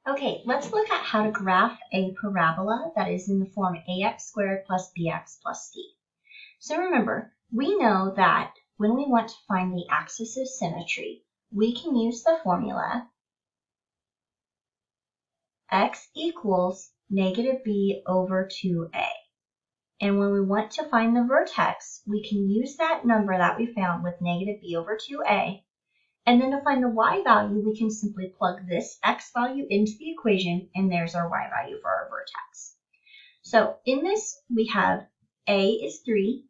Okay, let's look at how to graph a parabola that is in the form ax squared plus bx plus c. So remember, we know that when we want to find the axis of symmetry, we can use the formula x equals negative b over 2a. And when we want to find the vertex, we can use that number that we found with negative b over 2a. And then to find the y value, we can simply plug this x value into the equation, and there's our y value for our vertex. So in this, we have a is 3,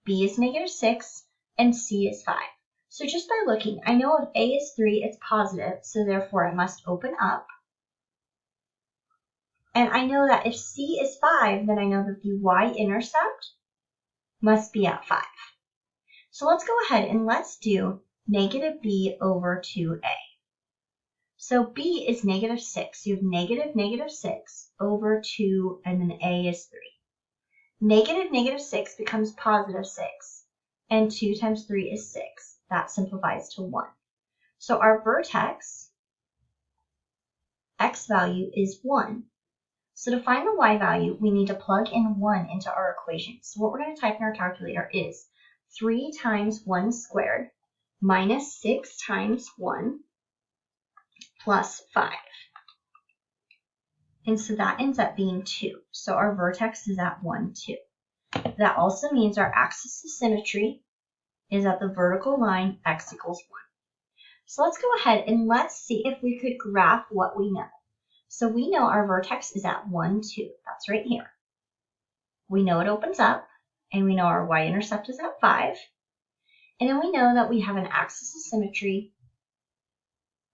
b is negative 6, and c is 5. So just by looking, I know if a is 3, it's positive, so therefore it must open up. And I know that if c is 5, then I know that the y-intercept must be at 5. So let's go ahead and let's do negative b over 2a. So b is negative 6. You have negative 6 over 2, and then a is 3. Negative 6 becomes positive 6, and 2 times 3 is 6. That simplifies to 1. So our vertex, x value, is 1. So to find the y value, we need to plug in 1 into our equation. So what we're going to type in our calculator is 3 times 1 squared minus 6 times 1 plus 5. And so that ends up being 2. So our vertex is at 1, 2. That also means our axis of symmetry is at the vertical line x equals 1. So let's go ahead and let's see if we could graph what we know. So we know our vertex is at 1, 2. That's right here. We know it opens up, and we know our y-intercept is at 5. And then we know that we have an axis of symmetry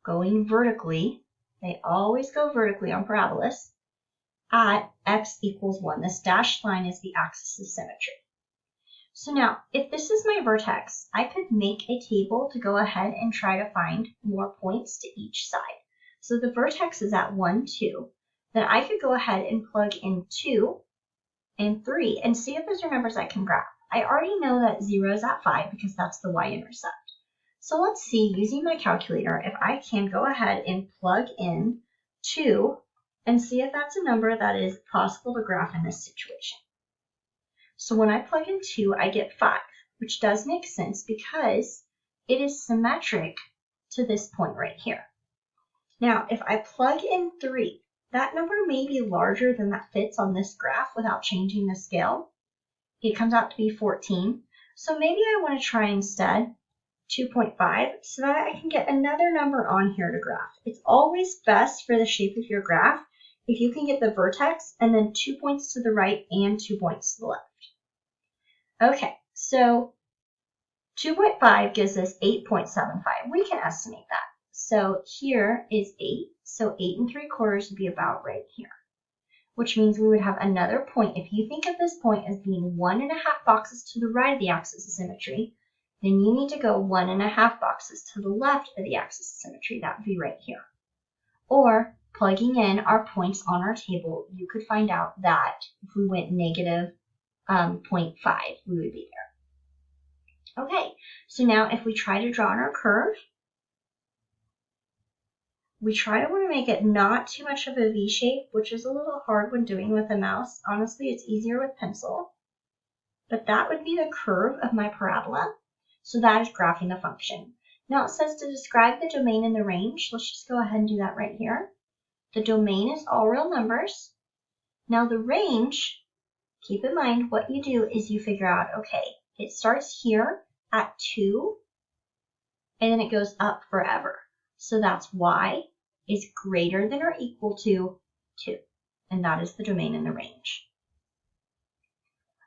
going vertically. They always go vertically on parabolas at x equals 1. This dashed line is the axis of symmetry. So now, if this is my vertex, I could make a table to go ahead and try to find more points to each side. So the vertex is at 1, 2. Then I could go ahead and plug in 2 and 3 and see if those are numbers I can graph. I already know that 0 is at 5 because that's the y-intercept. So let's see, using my calculator, if I can go ahead and plug in 2 and see if that's a number that is possible to graph in this situation. So when I plug in 2, I get 5, which does make sense because it is symmetric to this point right here. Now, if I plug in 3, that number may be larger than that fits on this graph without changing the scale. It comes out to be 14. So maybe I want to try instead 2.5 so that I can get another number on here to graph. It's always best for the shape of your graph if you can get the vertex and then 2 points to the right and 2 points to the left. Okay, so 2.5 gives us 8.75. We can estimate that. So here is 8, so 8 3/4 would be about right here, which means we would have another point. If you think of this point as being 1.5 boxes to the right of the axis of symmetry, then you need to go 1.5 boxes to the left of the axis of symmetry. That would be right here. Or plugging in our points on our table, you could find out that if we went negative 0.5, we would be there. Okay, so now if we try to draw on our curve, we try to want to make it not too much of a V shape, which is a little hard when doing with a mouse. Honestly, it's easier with pencil. But that would be the curve of my parabola. So that is graphing the function. Now it says to describe the domain and the range. Let's just go ahead and do that right here. The domain is all real numbers. Now the range, keep in mind what you do is you figure out, okay, it starts here at 2, and then it goes up forever. So that's y is greater than or equal to 2, and that is the domain and the range.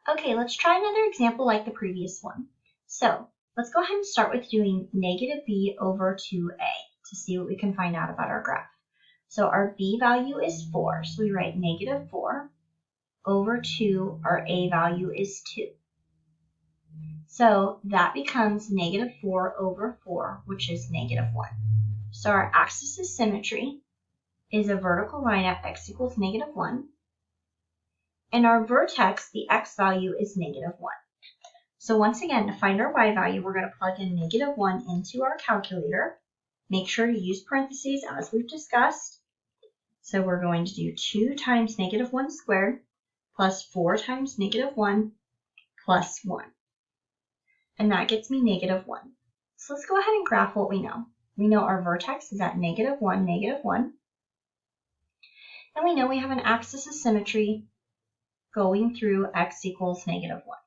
Okay, let's try another example like the previous one. So let's go ahead and start with doing negative b over 2a to see what we can find out about our graph. So our b value is 4, so we write negative 4 over 2, our a value is 2. So that becomes negative 4 over 4, which is negative 1. So our axis of symmetry is a vertical line at x equals negative 1. And our vertex, the x value, is negative 1. So once again, to find our y value, we're going to plug in negative 1 into our calculator. Make sure to use parentheses as we've discussed. So we're going to do 2 times negative 1 squared plus 4 times negative 1 plus 1. And that gets me negative 1. So let's go ahead and graph what we know. We know our vertex is at negative 1, negative 1. And we know we have an axis of symmetry going through x equals negative 1.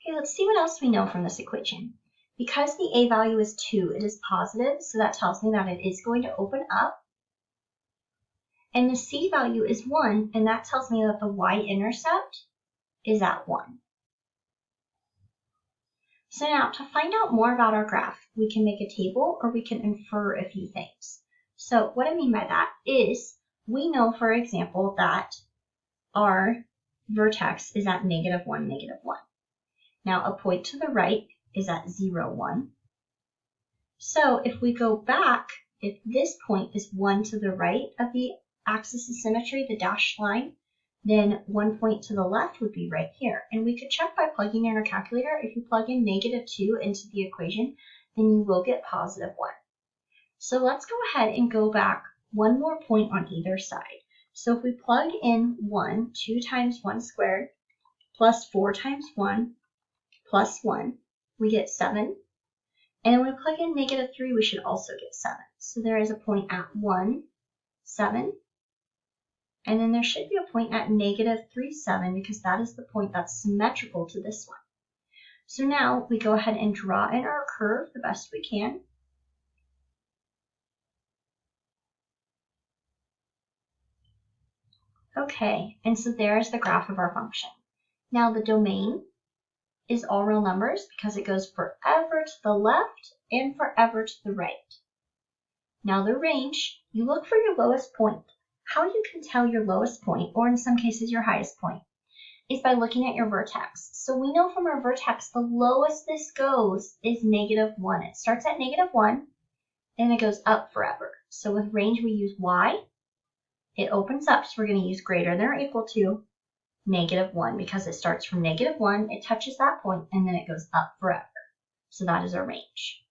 Okay, let's see what else we know from this equation. Because the a value is 2, it is positive, so that tells me that it is going to open up. And the c value is 1, and that tells me that the y-intercept is at 1. So now, to find out more about our graph, we can make a table or we can infer a few things. So what I mean by that is, we know, for example, that our vertex is at negative 1, negative 1. Now, a point to the right is at 0, 1. So if we go back, if this point is 1 to the right of the axis of symmetry, the dashed line, then 1 point to the left would be right here. And we could check by plugging in our calculator. If you plug in negative 2 into the equation, then you will get positive 1. So let's go ahead and go back one more point on either side. So if we plug in 1, 2 times 1 squared plus 4 times 1 plus 1, we get 7. And when we plug in negative 3, we should also get 7. So there is a point at 1, 7. And then there should be a point at negative 3, 7, because that is the point that's symmetrical to this one. So now we go ahead and draw in our curve the best we can. Okay, and so there's the graph of our function. Now the domain is all real numbers because it goes forever to the left and forever to the right. Now the range, you look for your lowest point. How you can tell your lowest point, or in some cases your highest point, is by looking at your vertex. So we know from our vertex the lowest this goes is negative 1. It starts at negative 1 and it goes up forever. So with range we use y. It opens up, so we're going to use greater than or equal to negative 1 because it starts from negative 1, it touches that point, and then it goes up forever. So that is our range.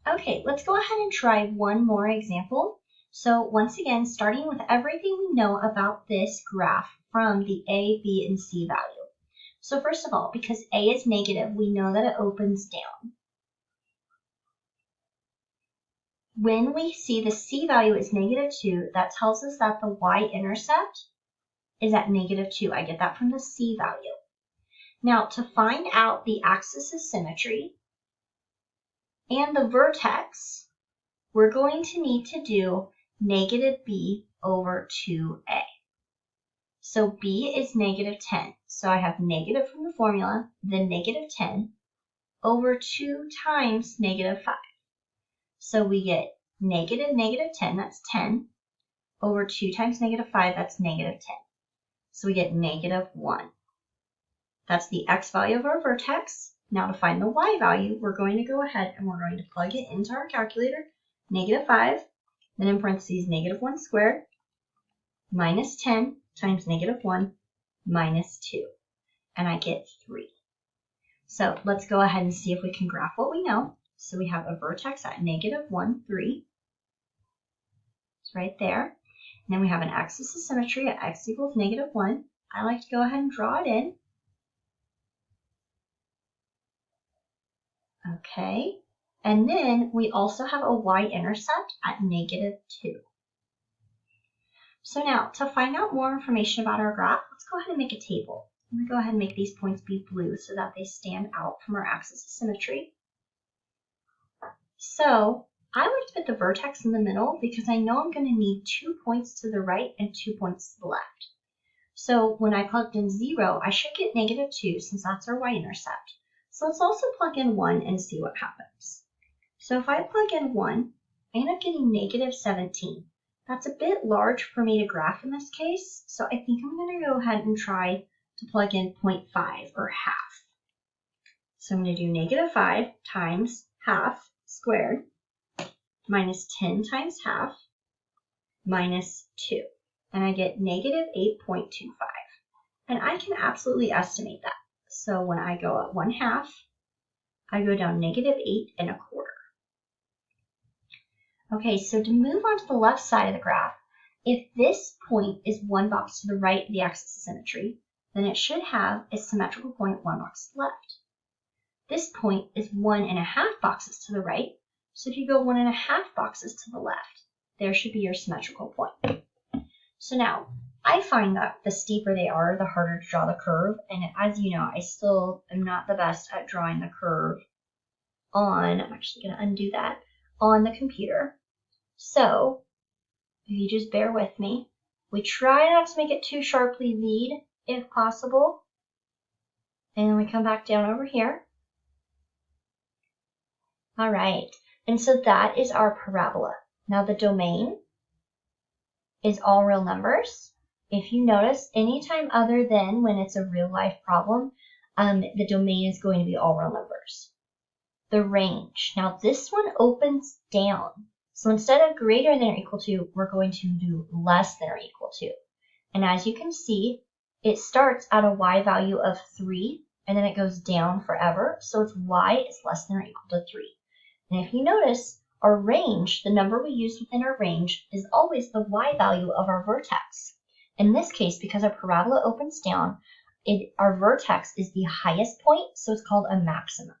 Okay, let's go ahead and try one more example. So once again, starting with everything we know about this graph from the A, B, and C value. So first of all, because A is negative, we know that it opens down. When we see the C value is negative 2, that tells us that the y-intercept is at negative 2. I get that from the C value. Now, to find out the axis of symmetry and the vertex, we're going to need to do negative b over 2a. So b is negative 10. So I have negative from the formula, then negative 10 over 2 times negative 5. So we get negative 10, that's 10, over 2 times negative 5, that's negative 10. So we get negative 1. That's the x value of our vertex. Now to find the y value, we're going to go ahead and we're going to plug it into our calculator, negative 5, then in parentheses negative 1 squared, minus 10 times negative 1, minus 2. And I get 3. So let's go ahead and see if we can graph what we know. So we have a vertex at negative 1, 3. It's right there. And then we have an axis of symmetry at x equals negative 1. I like to go ahead and draw it in. Okay. And then we also have a y-intercept at negative 2. So now, to find out more information about our graph, let's go ahead and make a table. I'm going to go ahead and make these points be blue so that they stand out from our axis of symmetry. So I like to put the vertex in the middle because I know I'm going to need 2 points to the right and 2 points to the left. So when I plugged in 0, I should get negative 2 since that's our y-intercept. So let's also plug in 1 and see what happens. So if I plug in 1, I end up getting negative 17. That's a bit large for me to graph in this case, so I think I'm going to go ahead and try to plug in 0.5 or half. So I'm going to do negative 5 times half squared minus 10 times half minus 2. And I get negative 8.25. And I can absolutely estimate that. So when I go at 1/2, I go down negative 8 1/4. Okay, so to move on to the left side of the graph, if this point is one box to the right of the axis of symmetry, then it should have a symmetrical point one box to the left. This point is 1.5 boxes to the right, so if you go 1.5 boxes to the left, there should be your symmetrical point. So now, I find that the steeper they are, the harder to draw the curve, and as you know, I still am not the best at drawing the curve I'm actually going to undo that, on the computer. So, if you just bear with me, we try not to make it too sharply V'd, if possible, and then we come back down over here. All right, and so that is our parabola. Now the domain is all real numbers. If you notice, anytime other than when it's a real life problem, the domain is going to be all real numbers. The range. Now this one opens down. So instead of greater than or equal to, we're going to do less than or equal to. And as you can see, it starts at a y value of 3, and then it goes down forever. So its y is less than or equal to 3. And if you notice, our range, the number we use within our range, is always the y value of our vertex. In this case, because our parabola opens down, our vertex is the highest point, so it's called a maximum.